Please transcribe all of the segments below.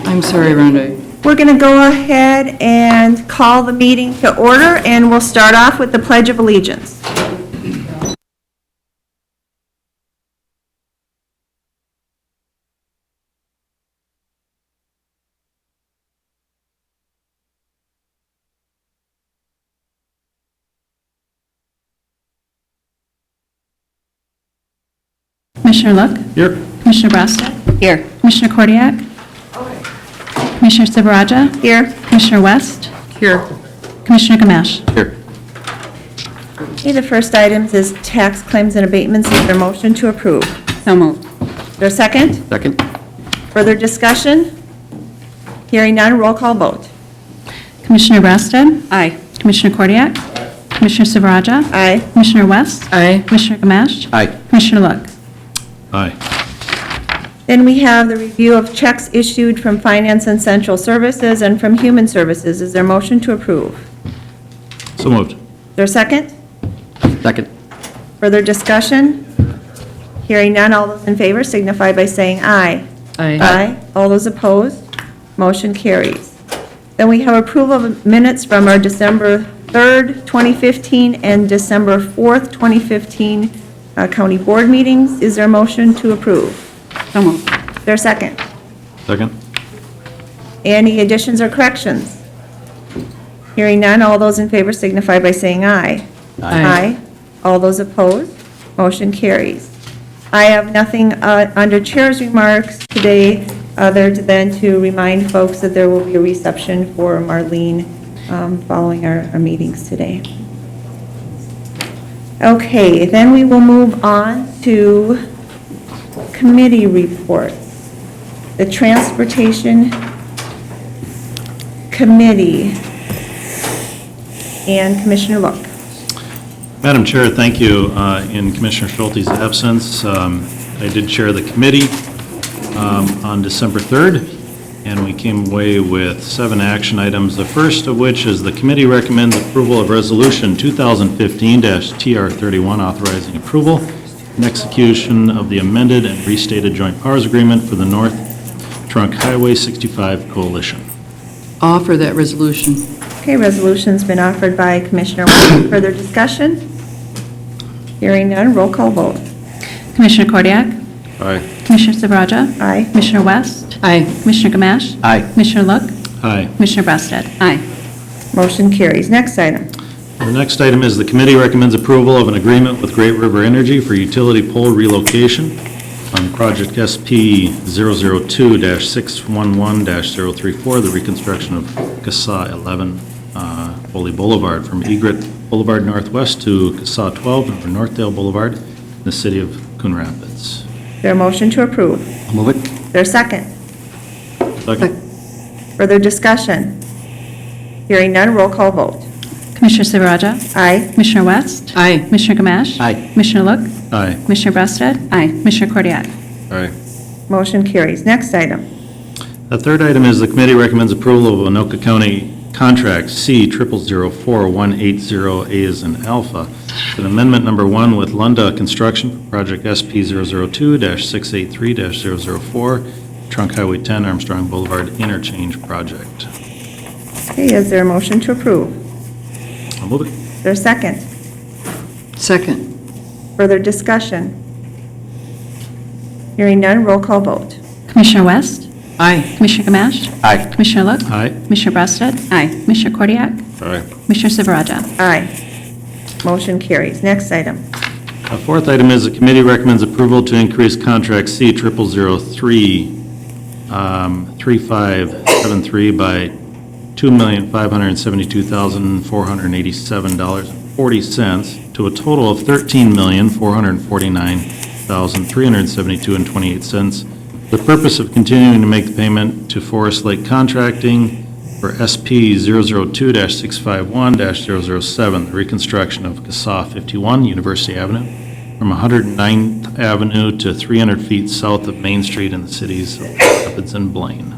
I'm sorry, Rhonda. We're going to go ahead and call the meeting to order, and we'll start off with the Pledge of Allegiance. Commissioner Look, Here. Commissioner Brassad, Here. Commissioner Kordiak, Commissioner Silveraja, Here. Commissioner West, Here. Commissioner Gamache. Here. Okay, the first item is tax claims and abatements. Is there a motion to approve? So moved. Is there a second? Second. Further discussion? Hearing none, roll call vote. Commissioner Brassad, Aye. Commissioner Kordiak, Commissioner Silveraja, Aye. Commissioner West, Aye. Commissioner Gamache, Aye. Commissioner Look. Aye. Then we have the review of checks issued from Finance and Central Services and from Human Services. Is there a motion to approve? So moved. Is there a second? Second. Further discussion? Hearing none, all those in favor signify by saying aye. Aye. All those opposed? Motion carries. Then we have approval of minutes from our December 3rd, 2015 and December 4th, 2015 county board meetings. Is there a motion to approve? So moved. Is there a second? Second. Any additions or corrections? Hearing none, all those in favor signify by saying aye. Aye. All those opposed? Motion carries. I have nothing under chair's remarks today, other than to remind folks that there will be a reception for Marlene following our meetings today. Okay, then we will move on to committee reports. The Transportation Committee and Commissioner Look. Madam Chair, thank you. In Commissioner Schulte's absence, I did chair the committee on December 3rd, and we came away with 7 action items, the first of which is the committee recommends approval of Resolution 2015-TR31 authorizing approval and execution of the amended and restated joint powers agreement for the North Trunk Highway 65 Coalition. Offer that resolution. Okay, resolution's been offered by Commissioner West. Further discussion? Hearing none, roll call vote. Commissioner Kordiak, Aye. Commissioner Silveraja, Aye. Commissioner West, Aye. Commissioner Gamache, Aye. Commissioner Look, Aye. Commissioner Brassad. Aye. Motion carries. Next item. The next item is the committee recommends approval of an agreement with Great River Energy for utility pole relocation on project SP 002-611-034, the reconstruction of CASA 11 Foley Boulevard from Egret Boulevard Northwest to CASA 12 over Northdale Boulevard in the city of Coon Rapids. Is there a motion to approve? I'll move it. Is there a second? Second. Further discussion? Hearing none, roll call vote. Commissioner Silveraja, Aye. Commissioner West, Aye. Commissioner Gamache, Aye. Commissioner Look, Aye. Commissioner Brassad, Aye. Commissioner Kordiak. Aye. Motion carries. Next item. The third item is the committee recommends approval of Anoka County Contract C 0004180A as in Alpha, an amendment number 1 with Lunda Construction for project SP 002-683-004, Trunk Highway 10 Armstrong Boulevard Interchange Project. Okay, is there a motion to approve? I'll move it. Is there a second? Second. Further discussion? Hearing none, roll call vote. Commissioner West, Aye. Commissioner Gamache, Aye. Commissioner Look, Aye. Commissioner Brassad, Aye. Commissioner Kordiak, Aye. Commissioner Silveraja. Aye. Motion carries. Next item. The fourth item is the committee recommends approval to increase contract C 0003-3573 by $2,572,487.40 to a total of $13,449,372.28. The purpose of continuing to make the payment to Forest Lake Contracting for SP 002-651-007, the reconstruction of CASA 51 University Avenue from 109th Avenue to 300 feet south of Main Street in the cities of Rapids and Blaine.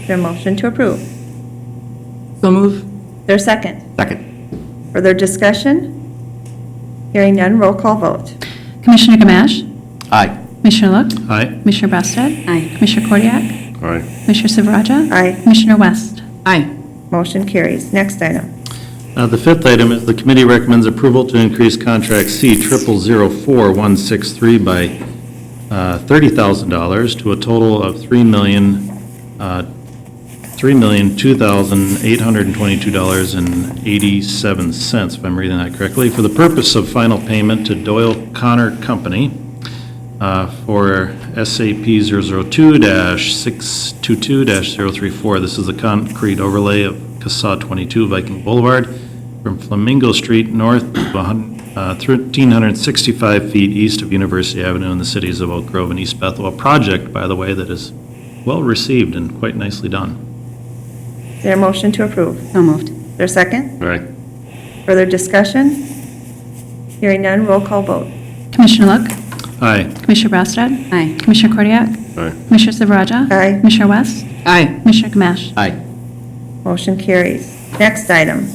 Is there a motion to approve? So move. Is there a second? Second. Further discussion? Hearing none, roll call vote. Commissioner Gamache, Aye. Commissioner Look, Aye. Commissioner Brassad, Aye. Commissioner Kordiak, Aye. Commissioner Silveraja? Aye. Commissioner West? Aye. Motion carries. Next item. The fifth item is the committee recommends approval to increase contract C 004163 by $30,000 to a total of $3,002,822.87, if I'm reading that correctly, for the purpose of final payment to Doyle Connor Company for SAP 002-622-034. This is the concrete overlay of CASA 22 Viking Boulevard from Flamingo Street north of 1,365 feet east of University Avenue in the cities of Oak Grove and East Bethel. A project, by the way, that is well-received and quite nicely done. Is there a motion to approve? So moved. Is there a second? Aye. Further discussion? Hearing none, roll call vote. Commissioner Look? Aye. Commissioner Brassad? Aye. Commissioner Kordiak? Aye. Commissioner Silveraja? Aye. Commissioner West? Aye. Commissioner Gamache? Aye. Motion carries. Next item.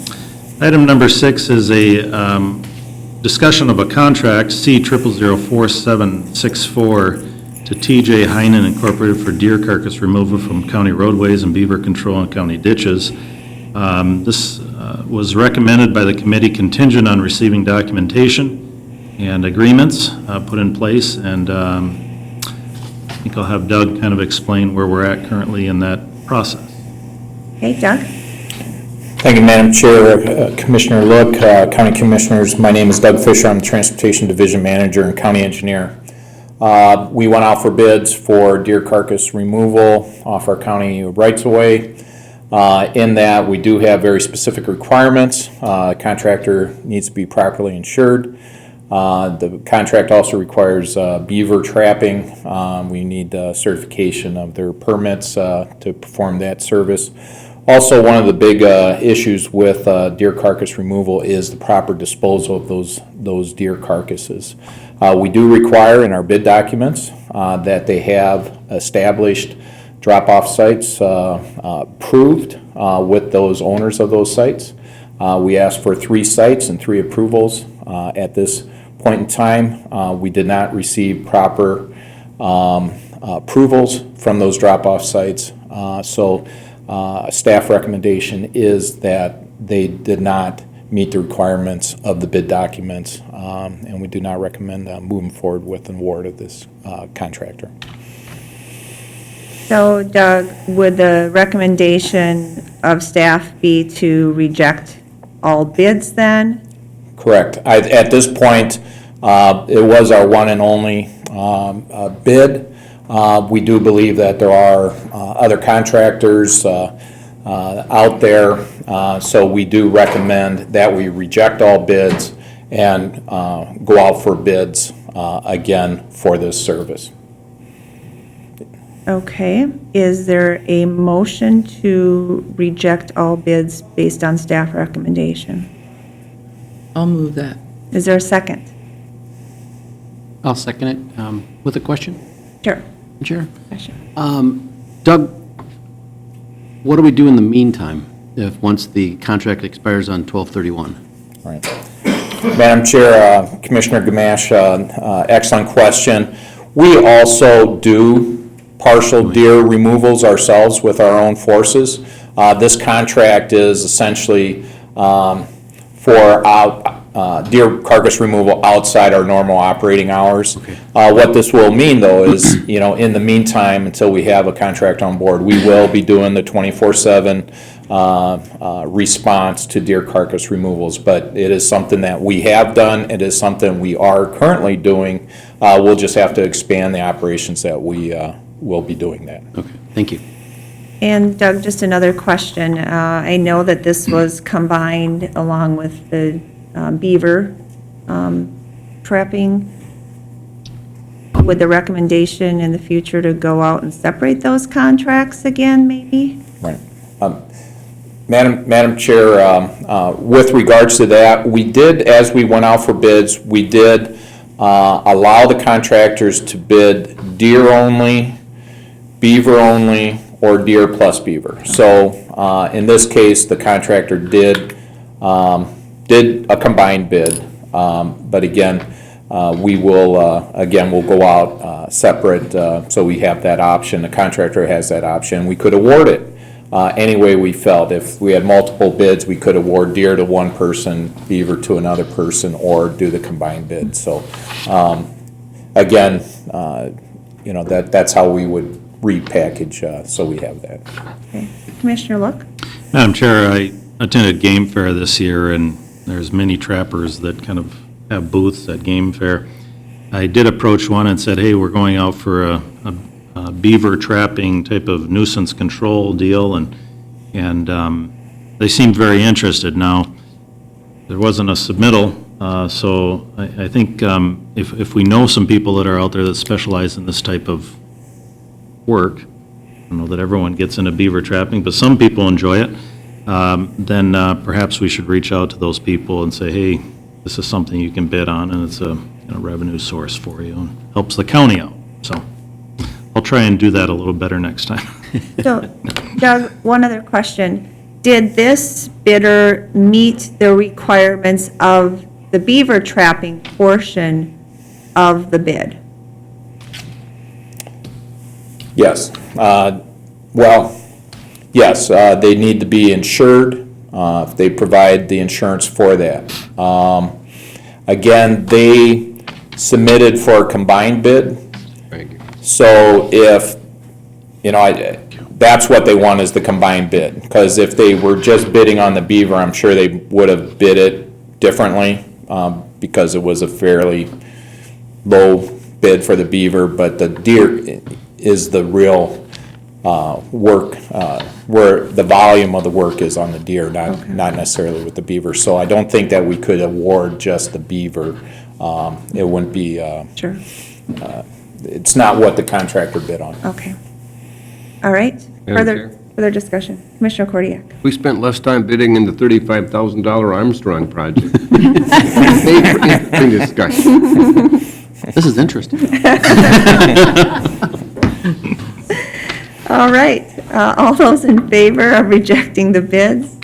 Item number 6 is a discussion of a contract, C 004764, to TJ Heinen Incorporated for deer carcass removal from county roadways and beaver control in county ditches. This was recommended by the committee contingent on receiving documentation and agreements put in place, and I think I'll have Doug kind of explain where we're at currently in that process. Okay, Doug? Thank you, Madam Chair, Commissioner Look, County Commissioners. My name is Doug Fisher. I'm the Transportation Division Manager and County Engineer. We went out for bids for deer carcass removal off our county rights-of-way. In that, we do have very specific requirements. Contractor needs to be properly insured. The contract also requires beaver trapping. We need certification of their permits to perform that service. Also, one of the big issues with deer carcass removal is the proper disposal of those deer carcasses. We do require in our bid documents that they have established drop-off sites approved with those owners of those sites. We asked for 3 sites and 3 approvals at this point in time. We did not receive proper approvals from those drop-off sites. So staff recommendation is that they did not meet the requirements of the bid documents, and we do not recommend moving forward with an award of this contractor. So Doug, would the recommendation of staff be to reject all bids then? Correct. At this point, it was our one and only bid. We do believe that there are other contractors out there, so we do recommend that we reject all bids and go out for bids again for this service. Okay, is there a motion to reject all bids based on staff recommendation? I'll move that. Is there a second? I'll second it. With a question, Sure. Chair? Question. Doug, what do we do in the meantime once the contract expires on 12/31? Right. Madam Chair, Commissioner Gamache, excellent question. We also do partial deer removals ourselves with our own forces. This contract is essentially for deer carcass removal outside our normal operating hours. Okay. What this will mean, though, is, in the meantime, until we have a contract on board, we will be doing the 24/7 response to deer carcass removals. But it is something that we have done. It is something we are currently doing. We'll just have to expand the operations that we will be doing that. Okay, thank you. And Doug, just another question. I know that this was combined along with the beaver trapping. Would the recommendation in the future to go out and separate those contracts again, maybe? Right. Madam Chair, with regards to that, we did, as we went out for bids, we did allow the contractors to bid deer only, beaver only, or deer plus beaver. So in this case, the contractor did a combined bid. But again, we will, again, we'll go out separate, so we have that option. The contractor has that option. We could award it any way we felt. If we had multiple bids, we could award deer to one person, beaver to another person, or do the combined bid. So, again, you know, that's how we would repackage, so we have that. Okay. Commissioner Look? Madam Chair, I attended Game Fair this year, and there's many trappers that kind of have booths at Game Fair. I did approach one and said, hey, we're going out for a beaver trapping type of nuisance control deal, and they seemed very interested. Now, there wasn't a submittal, so I think if we know some people that are out there that specialize in this type of work, I don't know that everyone gets into beaver trapping, but some people enjoy it, then perhaps we should reach out to those people and say, hey, this is something you can bid on, and it's a revenue source for you, and helps the county out. So I'll try and do that a little better next time. So, Doug, one other question. Did this bidder meet the requirements of the beaver trapping portion of the bid? Yes. Well, yes, they need to be insured. They provide the insurance for that. Again, they submitted for a combined bid. So if, you know, that's what they want is the combined bid. Because if they were just bidding on the beaver, I'm sure they would have bid it differently, because it was a fairly low bid for the beaver, but the deer is the real work, where the volume of the work is on the deer, not necessarily with the beaver. So I don't think that we could award just the beaver. It wouldn't be, Sure. it's not what the contractor bid on. Okay. All right. Madam Chair? Further discussion. Commissioner Kordiak. We spent less time bidding in the $35,000 Armstrong project. Made for interesting discussion. This is interesting. All right. All those in favor of rejecting the bids,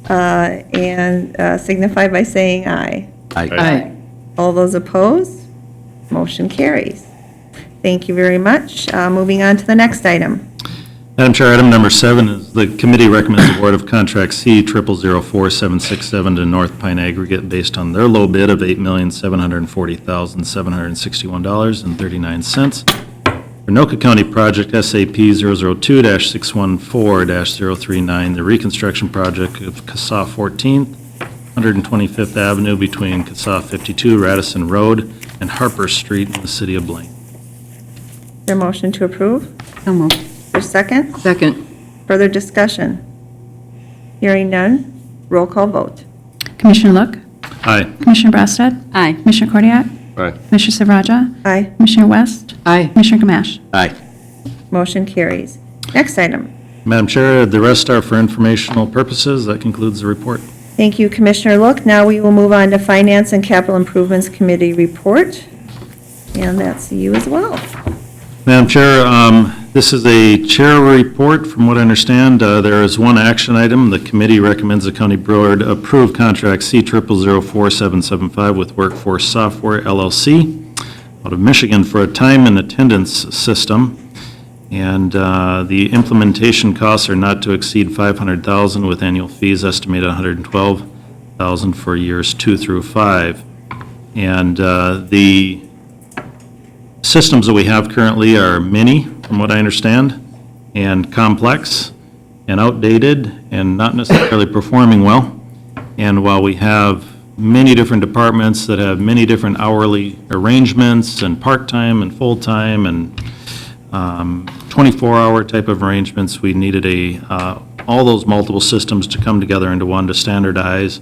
and signify by saying aye. Aye. All those opposed? Motion carries. Thank you very much. Moving on to the next item. Madam Chair, item number 7 is the committee recommends award of contract C 004767 to North Pine Aggregate based on their low bid of $8,740,761.39 for Anoka County Project SAP 002-614-039, the reconstruction project of CASA 14th, 125th Avenue between CASA 52, Radisson Road, and Harper Street in the city of Blaine. Is there a motion to approve? So moved. Is there a second? Second. Further discussion? Hearing none, roll call vote. Commissioner Look? Aye. Commissioner Brassad? Aye. Commissioner Kordiak? Aye. Commissioner Silveraja? Aye. Commissioner West? Aye. Commissioner Gamache? Aye. Motion carries. Next item. Madam Chair, the rest are for informational purposes. That concludes the report. Thank you, Commissioner Look. Now we will move on to Finance and Capital Improvements Committee report, and that's you as well. Madam Chair, this is a chair report. From what I understand, there is one action item. The committee recommends the county board approve contract C 004775 with Workforce Software LLC out of Michigan for a time and attendance system. And the implementation costs are not to exceed $500,000 with annual fees estimated $112,000 for years 2 through 5. And the systems that we have currently are many, from what I understand, and complex and outdated and not necessarily performing well. And while we have many different departments that have many different hourly arrangements and part-time and full-time and 24-hour type of arrangements, we needed all those multiple systems to come together into one to standardize.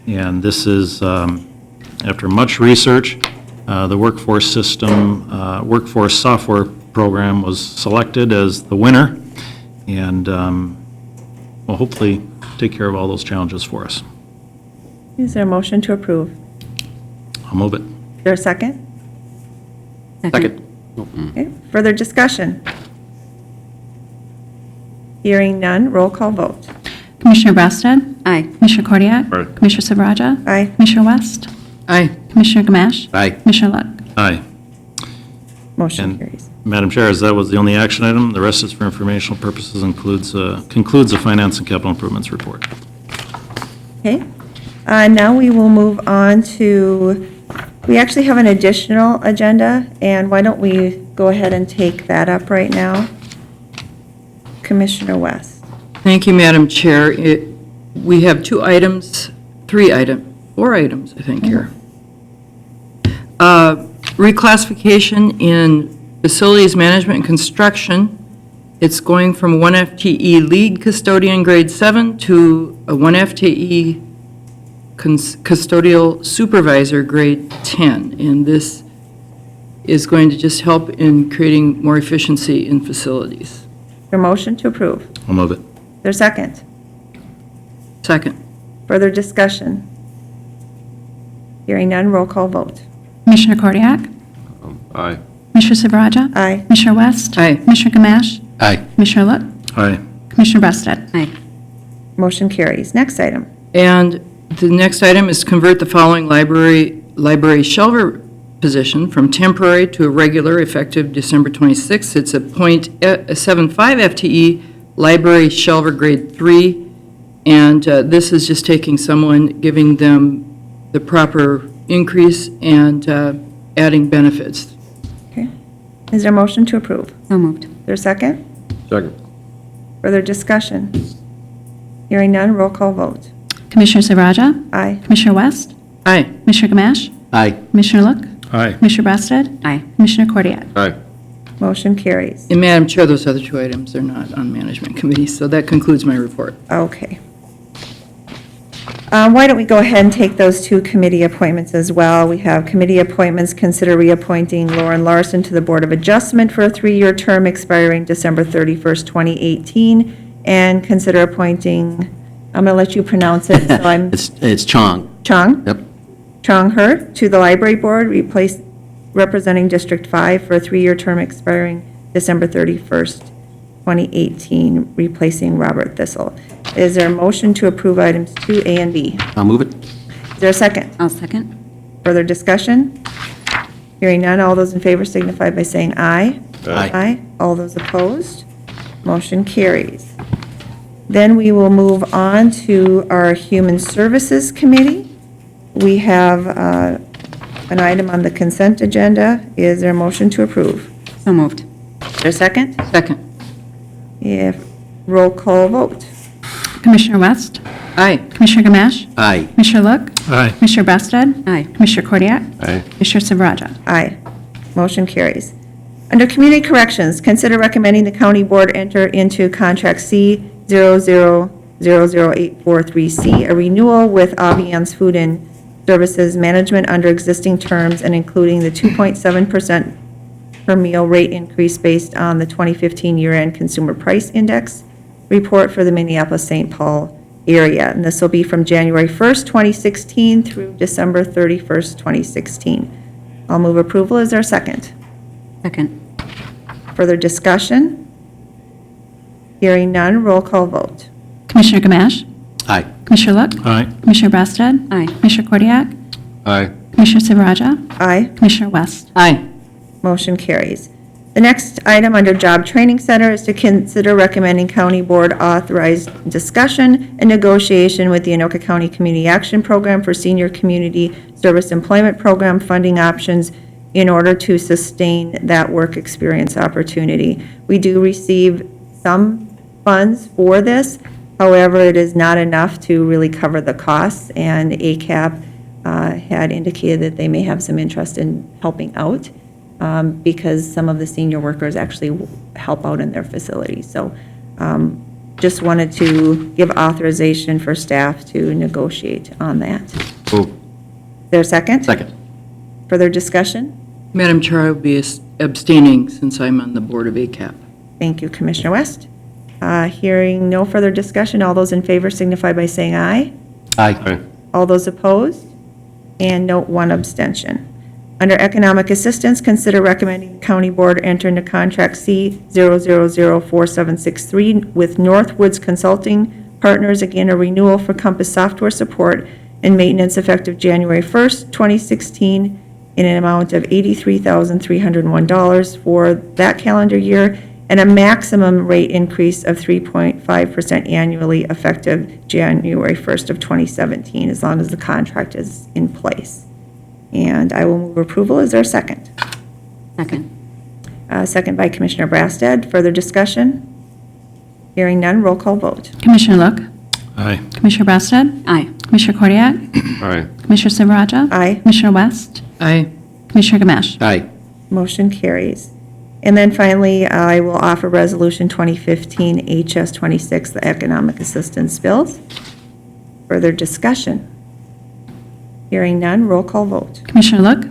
And this is, after much research, the workforce system, workforce software program was selected as the winner, and will hopefully take care of all those challenges for us. Is there a motion to approve? I'll move it. Is there a second? Second. Okay, further discussion? Hearing none, roll call vote. Commissioner Brassad? Aye. Commissioner Kordiak? Aye. Commissioner Silveraja? Aye. Commissioner West? Aye. Commissioner Gamache? Aye. Commissioner Look? Aye. Motion And carries. Madam Chair, as that was the only action item, the rest is for informational purposes, concludes the Finance and Capital Improvements Report. Okay. Now we will move on to, we actually have an additional agenda, and why don't we go ahead and take that up right now? Commissioner West. Thank you, Madam Chair. We have 4 items, I think, here. Reclassification in facilities management and construction. It's going from 1 FTE lead custodian grade 7 to a 1 FTE custodial supervisor grade 10. And this is going to just help in creating more efficiency in facilities. Your motion to approve. I'll move it. There's second. Second. Further discussion? Hearing none, roll call vote. Commissioner Kordiak? Aye. Commissioner Silveraja? Aye. Commissioner West? Aye. Commissioner Gamache? Aye. Commissioner Look? Aye. Commissioner Breasted? Aye. Motion carries. Next item. And the next item is to convert the following library shelver position from temporary to a regular effective December 26th. It's a .75 FTE library shelver grade 3. And this is just taking someone, giving them the proper increase and adding benefits. Okay. Is there a motion to approve? So moved. Is there a second? Second. Further discussion? Hearing none, roll call vote. Commissioner Silveraja? Aye. Commissioner West? Aye. Commissioner Gamache? Aye. Commissioner Look? Aye. Commissioner Breasted? Aye. Commissioner Kordiak? Aye. Motion carries. And Madam Chair, those other 2 items are not on management committee, so that concludes my report. Okay. Why don't we go ahead and take those 2 committee appointments as well? We have committee appointments, consider reappointing Lauren Larson to the Board of Adjustment for a 3-year term expiring December 31st, 2018, and consider appointing, I'm going to let you pronounce it, so I'm, It's Chong. Chong? Yep. Chong He to the Library Board, representing District 5 for a 3-year term expiring December 31st, 2018, replacing Robert Thistle. Is there a motion to approve items 2A and B? I'll move it. Is there a second? I'll second. Further discussion? Hearing none, all those in favor signify by saying aye. Aye. All those opposed? Motion carries. Then we will move on to our Human Services Committee. We have an item on the consent agenda. Is there a motion to approve? So moved. Is there a second? Second. If, roll call vote. Commissioner West? Aye. Commissioner Gamache? Aye. Commissioner Look? Aye. Commissioner Breasted? Aye. Commissioner Kordiak? Aye. Commissioner Silveraja? Aye. Motion carries. Under Community Corrections, consider recommending the county board enter into contract C000843C, a renewal with Aviance Food and Services Management under existing terms and including the 2.7% per meal rate increase based on the 2015 year-end Consumer Price Index report for the Minneapolis-St. Paul area. And this will be from January 1st, 2016 through December 31st, 2016. I'll move approval. Is there a second? Second. Further discussion? Hearing none, roll call vote. Commissioner Gamache? Aye. Commissioner Look? Aye. Commissioner Breasted? Aye. Commissioner Kordiak? Aye. Commissioner Silveraja? Aye. Commissioner West? Aye. Motion carries. The next item under Job Training Center is to consider recommending county board authorized discussion and negotiation with the Anoka County Community Action Program for Senior Community Service Employment Program funding options in order to sustain that work experience opportunity. We do receive some funds for this. However, it is not enough to really cover the costs, and ACAP had indicated that they may have some interest in helping out because some of the senior workers actually help out in their facilities. So just wanted to give authorization for staff to negotiate on that. Move. Is there a second? Second. Further discussion? Madam Chair, I will be abstaining since I'm on the board of ACAP. Thank you, Commissioner West. Hearing no further discussion, all those in favor signify by saying aye. Aye. Aye. All those opposed? And note 1 abstention. Under Economic Assistance, consider recommending the county board enter into contract C0004763 with Northwoods Consulting Partners, again, a renewal for Compass software support and maintenance effective January 1st, 2016, in an amount of $83,301 for that calendar year, and a maximum rate increase of 3.5% annually effective January 1st of 2017, as long as the contract is in place. And I will move approval. Is there a second? Second. Second by Commissioner Brassad. Further discussion? Hearing none, roll call vote. Commissioner Look. Aye. Commissioner Brassad. Aye. Commissioner Cordiak. Aye. Commissioner Silveraja. Aye. Commissioner West. Aye. Commissioner Gamache. Aye. Motion carries. And then finally, I will offer Resolution 2015 HS 26, the economic assistance bills. Further discussion? Hearing none, roll call vote. Commissioner Look.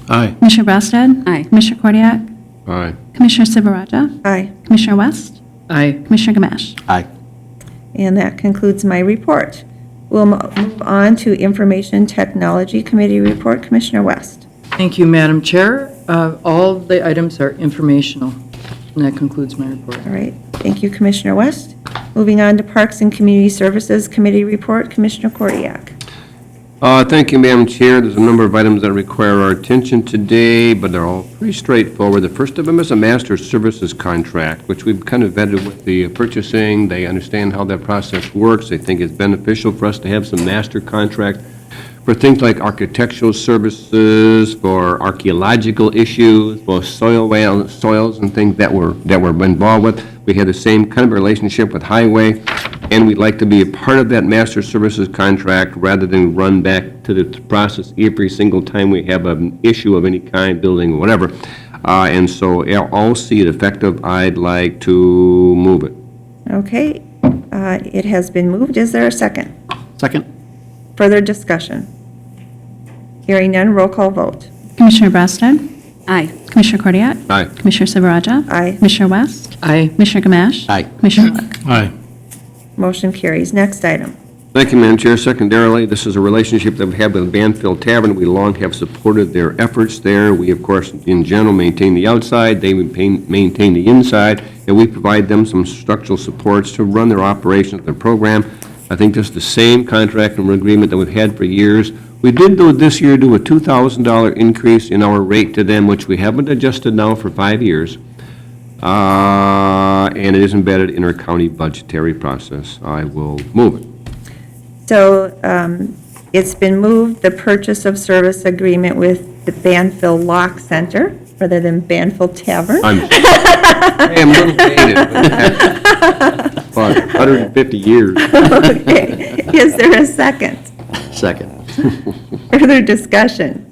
Aye. Commissioner Brassad. Aye. Commissioner Cordiak. Aye. Commissioner Silveraja. Aye. Commissioner West. Aye. Commissioner Gamache. Aye. And that concludes my report. We'll move on to Information Technology Committee report. Commissioner West. Thank you, Madam Chair. All the items are informational, and that concludes my report. All right. Thank you, Commissioner West. Moving on to Parks and Community Services Committee report. Commissioner Kordiak. Thank you, Madam Chair. There's a number of items that require our attention today, but they're all pretty straightforward. The first of them is a master services contract, which we've kind of vetted with the purchasing. They understand how that process works. They think it's beneficial for us to have some master contract for things like architectural services, for archaeological issues, for soils and things that we're involved with. We have the same kind of relationship with Highway, and we'd like to be a part of that master services contract rather than run back to the process every single time we have an issue of any kind, building or whatever. And so I'll see it effective. I'd like to move it. Okay. It has been moved. Is there a second? Second? Further discussion? Hearing none, roll call vote. Commissioner Brassad. Aye. Commissioner Cordiak. Aye. Commissioner Silveraja. Aye. Commissioner West. Aye. Commissioner Gamache. Aye. Commissioner Look. Aye. Motion carries. Next item. Thank you, Madam Chair. Secondarily, this is a relationship that we have with Banfield Tavern. We long have supported their efforts there. We, of course, in general, maintain the outside. They maintain the inside, and we provide them some structural supports to run their operations, their program. I think this is the same contract and agreement that we've had for years. We did, though, this year do a $2,000 increase in our rate to them, which we haven't adjusted now for 5 years. And it is embedded in our county budgetary process. I will move it. So it's been moved, the purchase of service agreement with the Banfield Lock Center, rather than Banfield Tavern. I am a little dated, but 150 years. Okay. Is there a second? Second. Further discussion?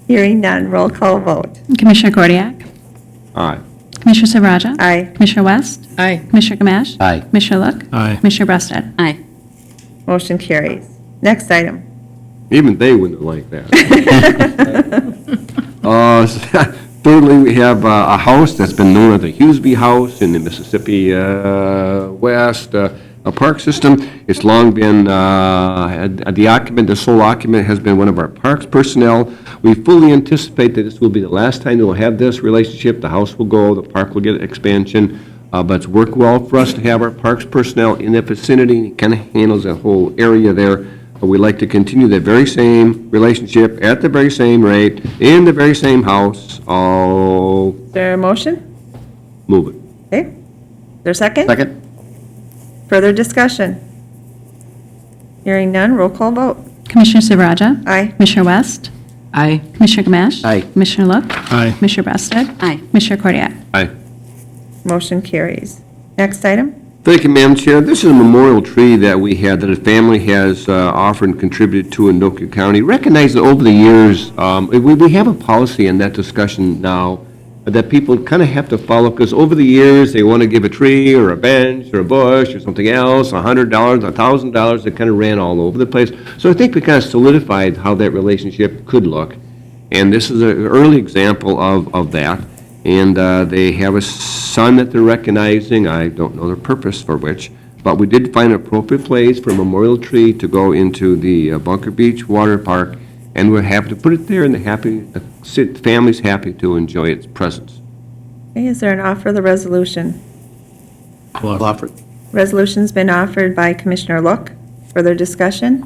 Hearing none, roll call vote. Commissioner Cordiak. Aye. Commissioner Silveraja. Aye. Commissioner West. Aye. Commissioner Gamache. Aye. Commissioner Look. Aye. Commissioner Brassad. Aye. Motion carries. Next item. Even they wouldn't like that. Thirdly, we have a house that's been known as the Hughesby House in the Mississippi West park system. It's long been, the sole occupant has been one of our parks personnel. We fully anticipate that this will be the last time we'll have this relationship. The house will go, the park will get expansion, but it's worked well for us to have our parks personnel in that vicinity. It kind of handles that whole area there. We'd like to continue the very same relationship at the very same rate, in the very same house. I'll Is there a motion? move it. Okay. Is there a second? Second? Further discussion? Hearing none, roll call vote. Commissioner Silveraja. Aye. Commissioner West. Aye. Commissioner Gamache. Aye. Commissioner Look. Aye. Commissioner Brassad. Aye. Commissioner Cordiak. Aye. Motion carries. Next item. Thank you, Madam Chair. This is a memorial tree that we had, that a family has offered and contributed to in Nokia County. Recognize that over the years, we have a policy in that discussion now that people kind of have to follow, because over the years, they want to give a tree or a bench or a bush or something else, $100, $1,000, it kind of ran all over the place. So I think we kind of solidified how that relationship could look, and this is an early example of that. And they have a son that they're recognizing. I don't know the purpose for which, but we did find an appropriate place for a memorial tree to go into the Bunker Beach Water Park, and we're happy to put it there, and the family's happy to enjoy its presence. Okay, is there an offer of the resolution? Offer. Resolution's been offered by Commissioner Look. Further discussion?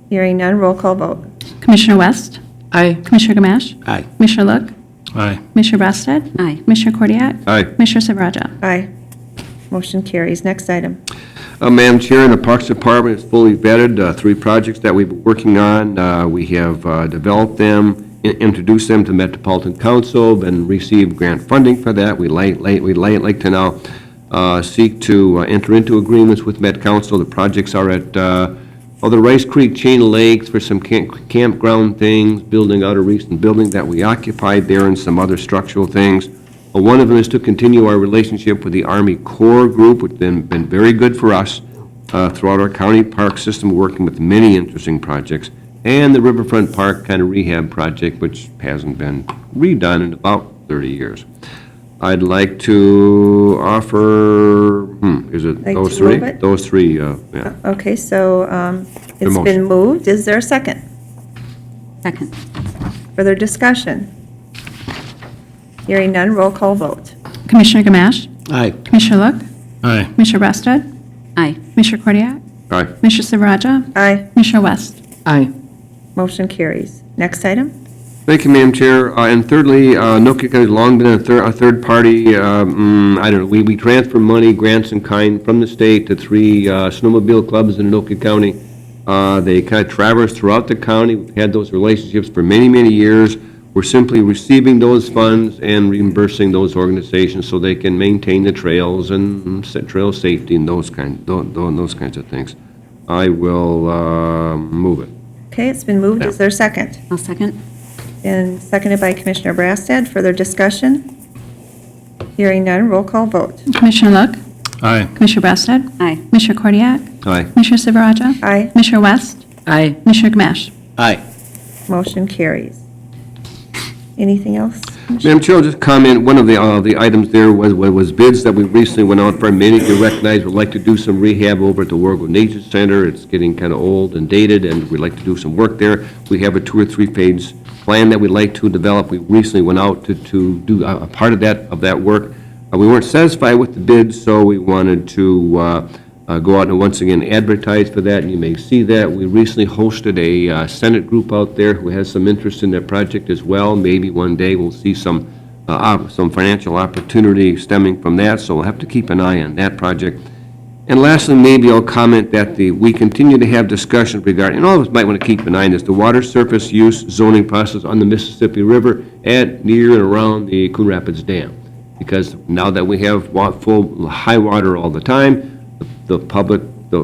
Hearing none, roll call vote. Commissioner West? Aye. Commissioner Gamache? Aye. Commissioner Look? Aye. Commissioner Brassad? Aye. Commissioner Cordiak? Aye. Commissioner Silveraja? Aye. Motion carries. Next item. Madam Chair, the Parks Department is fully vetted, 3 projects that we've been working on. We have developed them, introduced them to Metropolitan Council, and received grant funding for that. We like to now seek to enter into agreements with Met Council. The projects are at the Rice Creek Chain of Lakes for some campground things, building out a recent building that we occupied there, and some other structural things. One of them is to continue our relationship with the Army Corps Group, which has been very good for us throughout our county park system, working with many interesting projects, and the Riverfront Park kind of rehab project, which hasn't been redone in about 30 years. I'd like to offer, is it Like those to three? move it? Those three, yeah. Okay, so it's motion. been moved. Is there a second? Second. Further discussion? Hearing none, roll call vote. Commissioner Gamache? Aye. Commissioner Look? Aye. Commissioner Brassad? Aye. Commissioner Cordiak? Aye. Commissioner Silveraja? Aye. Commissioner West? Aye. Motion carries. Next item. Thank you, Madam Chair. And thirdly, Anoka County's long been a third party, I don't know, we transfer money, grants in kind from the state to 3 snowmobile clubs in Anoka County. They kind of traverse throughout the county. We've had those relationships for many, many years. We're simply receiving those funds and reimbursing those organizations so they can maintain the trails and trail safety and those kinds of things. I will move it. Okay, it's been moved. Is there a second? I'll second. And seconded by Commissioner Brassad. Further discussion? Hearing none, roll call vote. Commissioner Look? Aye. Commissioner Brassad? Aye. Commissioner Cordiak? Aye. Commissioner Silveraja? Aye. Commissioner West? Aye. Commissioner Gamache? Aye. Motion carries. Anything else? Madam Chair, I'll just comment, one of the items there was bids that we recently went out for. Many of you recognize we'd like to do some rehab over at the Wargo Nature Center. It's getting kind of old and dated, and we'd like to do some work there. We have a 2 or 3 phase plan that we'd like to develop. We recently went out to do a part of that work. We weren't satisfied with the bids, so we wanted to go out and once again advertise for that, and you may see that. We recently hosted a Senate group out there who has some interest in that project as well. Maybe one day we'll see some financial opportunity stemming from that, so we'll have to keep an eye on that project. And lastly, maybe I'll comment that we continue to have discussions regarding, and all of us might want to keep an eye on this, the water surface use zoning process on the Mississippi River at, near, and around the Coon Rapids Dam. Because now that we have full high water all the time, the public, the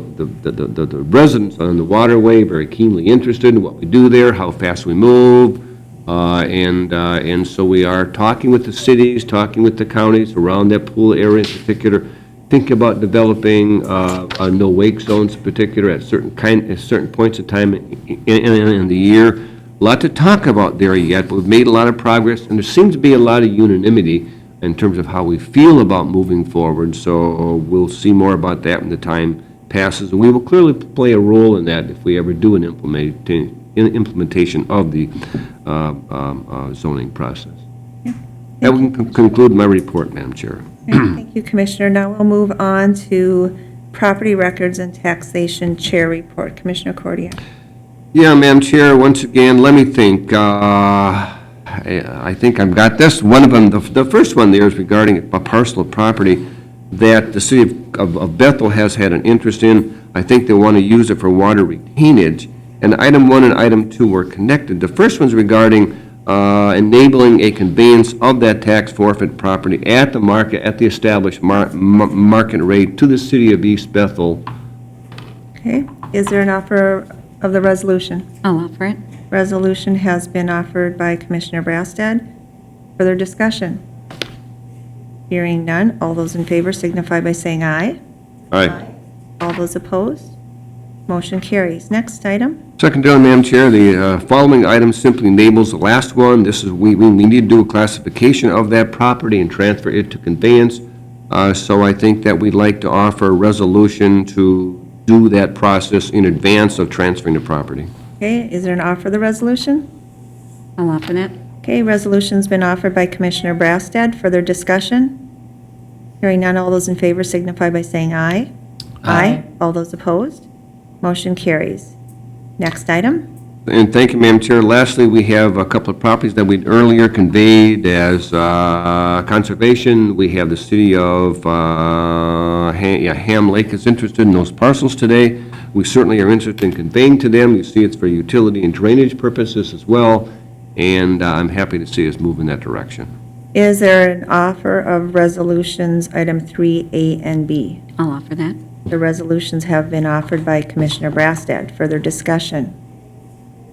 residents on the waterway very keenly interested in what we do there, how fast we move, and so we are talking with the cities, talking with the counties around that pool area in particular, thinking about developing no wake zones in particular at certain points in time in the year. A lot to talk about there yet, but we've made a lot of progress, and there seems to be a lot of unanimity in terms of how we feel about moving forward, so we'll see more about that when the time passes. And we will clearly play a role in that if we ever do an implementation of the zoning process. That will conclude my report, Madam Chair. Okay, thank you, Commissioner. Now we'll move on to Property Records and Taxation Chair Report. Commissioner Cordia. Yeah, Madam Chair, once again, let me think. I think I've got this. One of them, the first one there is regarding a parcel of property that the city of Bethel has had an interest in. I think they want to use it for water retainage. And item 1 and item 2 were connected. The first one's regarding enabling a conveyance of that tax forfeit property at the established market rate to the city of East Bethel. Okay, is there an offer of the resolution? I'll offer it. Resolution has been offered by Commissioner Brassad. Further discussion? Hearing none, all those in favor signify by saying aye. Aye. All those opposed? Motion carries. Next item. Secondarily, Madam Chair, the following item simply enables the last one. This is, we need to do a classification of that property and transfer it to conveyance. So I think that we'd like to offer a resolution to do that process in advance of transferring the property. Okay, is there an offer of the resolution? I'll offer that. Okay, resolution's been offered by Commissioner Brassad. Further discussion? Hearing none, all those in favor signify by saying aye. Aye. All those opposed? Motion carries. Next item. And thank you, Madam Chair. Lastly, we have a couple of properties that we'd earlier conveyed as conservation. We have the city of Ham Lake is interested in those parcels today. We certainly are interested in conveying to them. You see, it's for utility and drainage purposes as well, and I'm happy to see us move in that direction. Is there an offer of resolutions, item 3A and B? I'll offer that. The resolutions have been offered by Commissioner Brastad. Further discussion?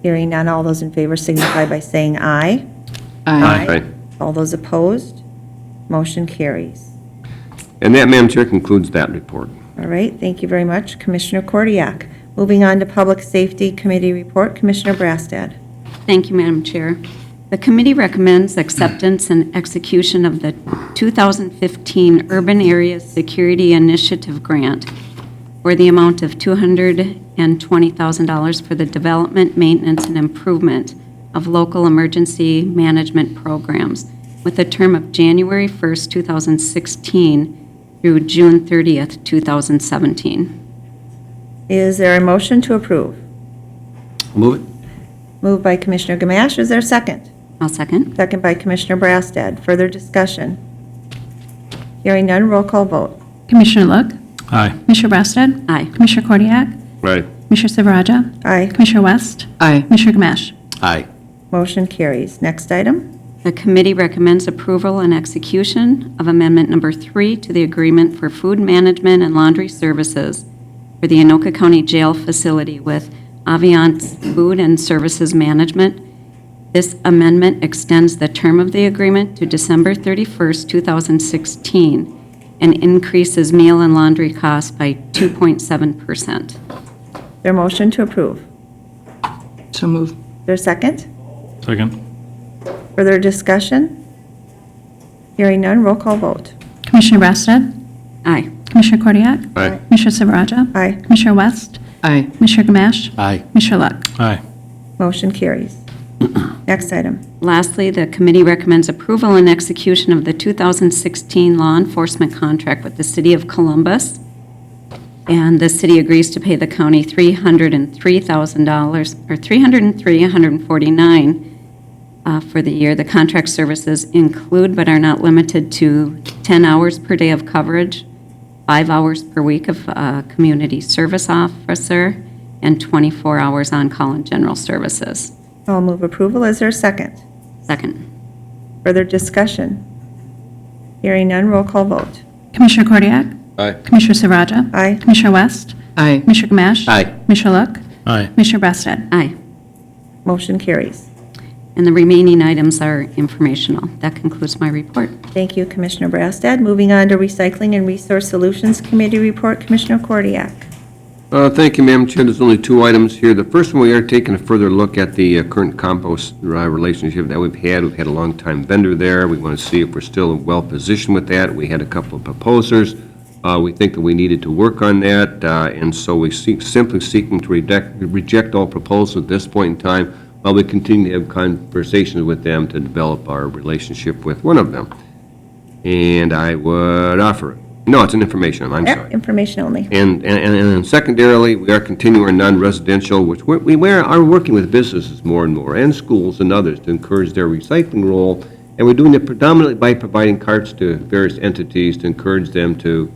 Hearing none, all those in favor signify by saying aye. Aye. All those opposed? Motion carries. And that, Madam Chair, concludes that report. All right, thank you very much, Commissioner Kordiak. Moving on to Public Safety Committee report, Commissioner Brastad. Thank you, Madam Chair. The committee recommends acceptance and execution of the 2015 Urban Areas Security Initiative Grant for the amount of $220,000 for the development, maintenance, and improvement of local emergency management programs with a term of January 1st, 2016 through June 30th, 2017. Is there a motion to approve? Move it. Moved by Commissioner Gamache, is there a second? I'll second. Second by Commissioner Brastad. Further discussion? Hearing none, roll call vote. Commissioner Look, Aye. Commissioner Brastad, Aye. Commissioner Kordiak, Right. Commissioner Silveraja, Aye. Commissioner West, Aye. Commissioner Gamache. Aye. Motion carries. Next item. The committee recommends approval and execution of Amendment Number 3 to the Agreement for Food Management and Laundry Services for the Anoka County Jail Facility with Aviance Food and Services Management. This amendment extends the term of the agreement to December 31st, 2016, and increases meal and laundry costs by 2.7%. Their motion to approve. So moved. Their second? Second. Further discussion? Hearing none, roll call vote. Commissioner Brastad, Aye. Commissioner Kordiak, Aye. Commissioner Silveraja, Aye. Commissioner West, Aye. Commissioner Gamache, Aye. Commissioner Look. Aye. Motion carries. Next item. Lastly, the committee recommends approval and execution of the 2016 law enforcement contract with the City of Columbus. And the city agrees to pay the county $303,000, or $303,149 for the year. The contract services include but are not limited to 10 hours per day of coverage, 5 hours per week of community service officer, and 24 hours on-call and general services. I'll move approval. Is there a second? Second. Further discussion? Hearing none, roll call vote. Commissioner Kordiak, Aye. Commissioner Silveraja, Aye. Commissioner West, Aye. Commissioner Gamache. Aye. Commissioner Look, Aye. Commissioner Brastad. Aye. Motion carries. And the remaining items are informational. That concludes my report. Thank you, Commissioner Brastad. Moving on to Recycling and Resource Solutions Committee report, Commissioner Kordiak. Thank you, Madam Chair. There's only two items here. The first one, we are taking a further look at the current compost relationship that we've had. We've had a long-time vendor there. We want to see if we're still well-positioned with that. We had a couple of proposers. We think that we needed to work on that, and so we simply seeking to reject all proposals at this point in time while we continue to have conversations with them to develop our relationship with one of them. And I would offer it. No, it's an information, I'm sorry. Information only. And secondarily, we are continuing our non-residential, which we are working with businesses more and more, and schools and others to encourage their recycling role. And we're doing it predominantly by providing carts to various entities to encourage them to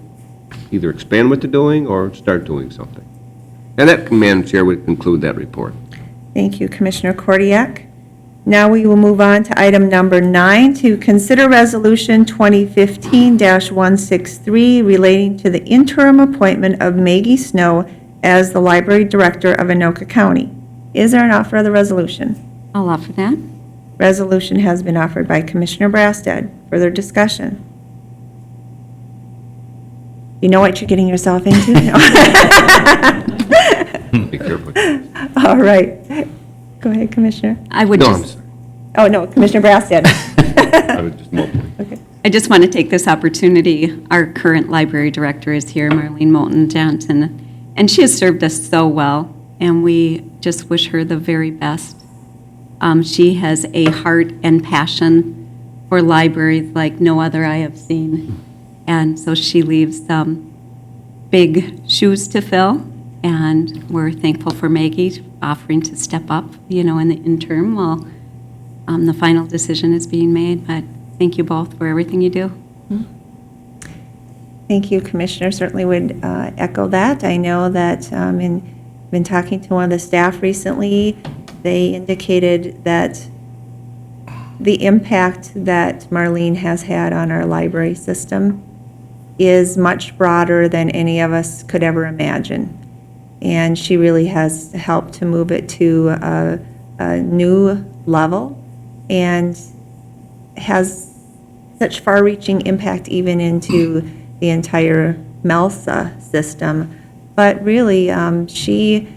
either expand what they're doing or start doing something. And that, Madam Chair, would conclude that report. Thank you, Commissioner Kordiak. Now we will move on to item number 9, to consider Resolution 2015-163 relating to the interim appointment of Maggie Snow as the Library Director of Anoka County. Is there an offer of the resolution? I'll offer that. Resolution has been offered by Commissioner Brastad. Further discussion? You know what you're getting yourself into? No. Be careful. All right. Go ahead, Commissioner. I would No, I'm just, sorry. Oh, no, Commissioner Brastad. I was just mumbling. Okay. I just want to take this opportunity. Our current library director is here, Marlene Moulton Johnson, and she has served us so well, and we just wish her the very best. She has a heart and passion for libraries like no other I have seen, and so she leaves big shoes to fill, And we're thankful for Maggie offering to step up, in the interim while the final decision is being made. But thank you both for everything you do. Thank you, Commissioner. Certainly would echo that. I know that been talking to one of the staff recently. They indicated that the impact that Marlene has had on our library system is much broader than any of us could ever imagine. And she really has helped to move it to a new level and has such far-reaching impact even into the entire MELSA system. But really, she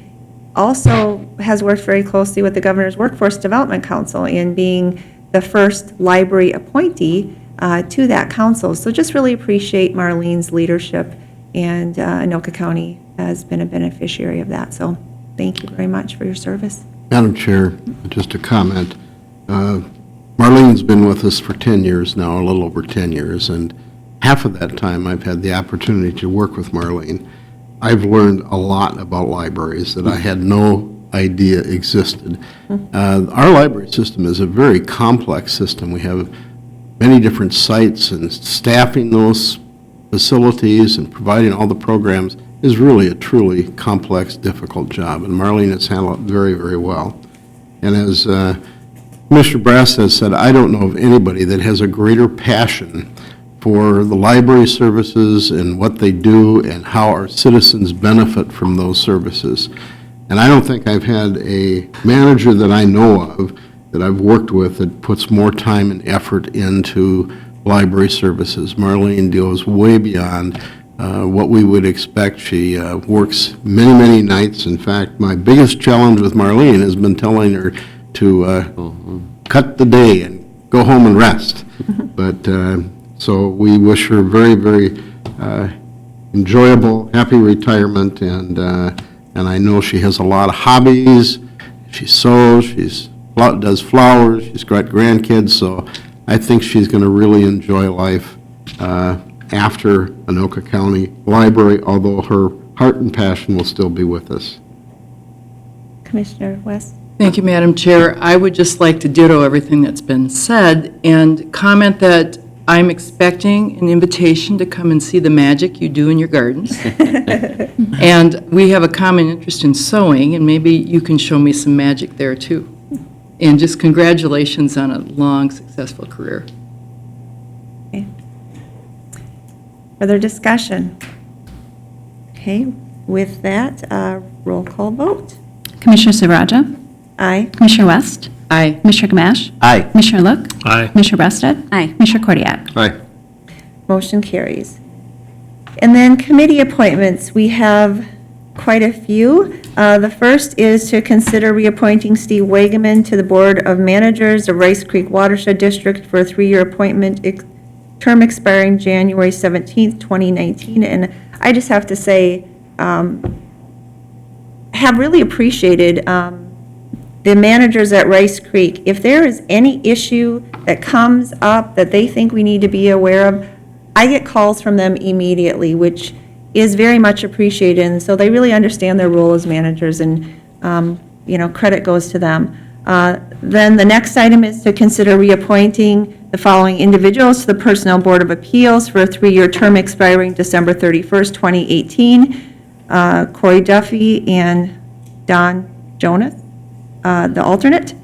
also has worked very closely with the Governor's Workforce Development Council in being the first library appointee to that council. So just really appreciate Marlene's leadership, and Anoka County has been a beneficiary of that. So thank you very much for your service. Madam Chair, just a comment. Marlene's been with us for 10 years now, a little over 10 years, and half of that time I've had the opportunity to work with Marlene. I've learned a lot about libraries that I had no idea existed. Our library system is a very complex system. We have many different sites, and staffing those facilities and providing all the programs is really a truly complex, difficult job, and Marlene has handled it very, very well. And as Commissioner Brass has said, I don't know of anybody that has a greater passion for the library services and what they do and how our citizens benefit from those services. And I don't think I've had a manager that I know of that I've worked with that puts more time and effort into library services. Marlene goes way beyond what we would expect. She works many, many nights. In fact, my biggest challenge with Marlene has been telling her to cut the day and go home and rest. But so we wish her very, very enjoyable, happy retirement, and I know she has a lot of hobbies. She sews, she does flowers, she's got grandkids, so I think she's going to really enjoy life after Anoka County Library, although her heart and passion will still be with us. Commissioner West? Thank you, Madam Chair. I would just like to ditto everything that's been said and comment that I'm expecting an invitation to come and see the magic you do in your gardens. And we have a common interest in sewing, and maybe you can show me some magic there, too. And just congratulations on a long, successful career. Okay. Further discussion? Okay, with that, roll call vote. Commissioner Silveraja? Aye. Commissioner West? Aye. Commissioner Gamache? Aye. Commissioner Look? Aye. Commissioner Brassad? Aye. Commissioner Cordiak? Aye. Motion carries. And then committee appointments, we have quite a few. The first is to consider reappointing Steve Wagaman to the Board of Managers of Rice Creek Watershed District for a 3-year appointment, term expiring January 17th, 2019. And I just have to say, have really appreciated the managers at Rice Creek. If there is any issue that comes up that they think we need to be aware of, I get calls from them immediately, which is very much appreciated. And so they really understand their role as managers, and, credit goes to them. Then the next item is to consider reappointing the following individuals to the Personnel Board of Appeals for a 3-year term expiring December 31st, 2018. Corey Duffy and Don Jonas, the alternate.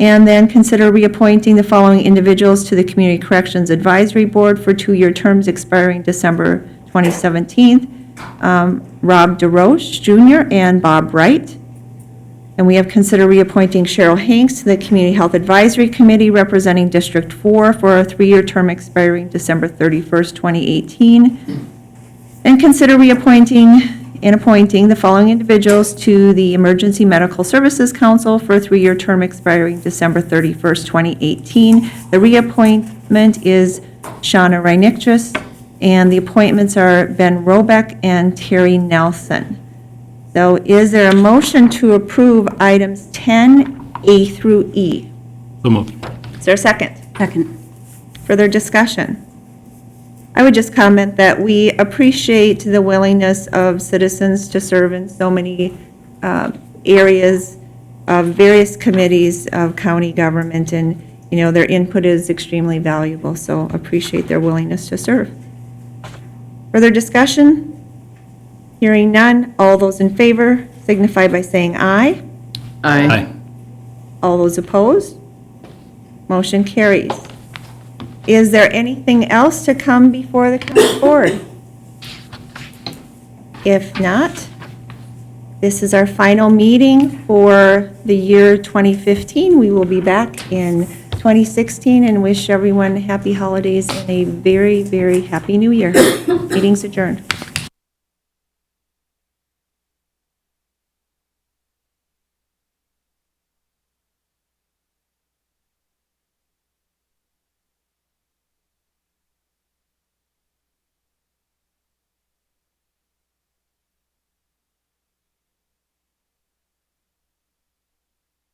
And then consider reappointing the following individuals to the Community Corrections Advisory Board for 2-year terms expiring December 2017. Rob DeRoche Jr. and Bob Wright. And we have considered reappointing Cheryl Hanks to the Community Health Advisory Committee representing District 4 for a 3-year term expiring December 31st, 2018. And consider reappointing and appointing the following individuals to the Emergency Medical Services Council for a 3-year term expiring December 31st, 2018. The reappointment is Shauna Reinictus, and the appointments are Ben Robeck and Terry Nelson. So is there a motion to approve items 10A through E? So moved. Is there a second? Second. Further discussion? I would just comment that we appreciate the willingness of citizens to serve in so many areas of various committees of county government, and, their input is extremely valuable, so appreciate their willingness to serve. Further discussion? Hearing none, all those in favor signify by saying aye. Aye. All those opposed? Motion carries. Is there anything else to come before the county board? If not, this is our final meeting for the year 2015. We will be back in 2016 and wish everyone happy holidays and a very, very happy new year. Meeting's adjourned.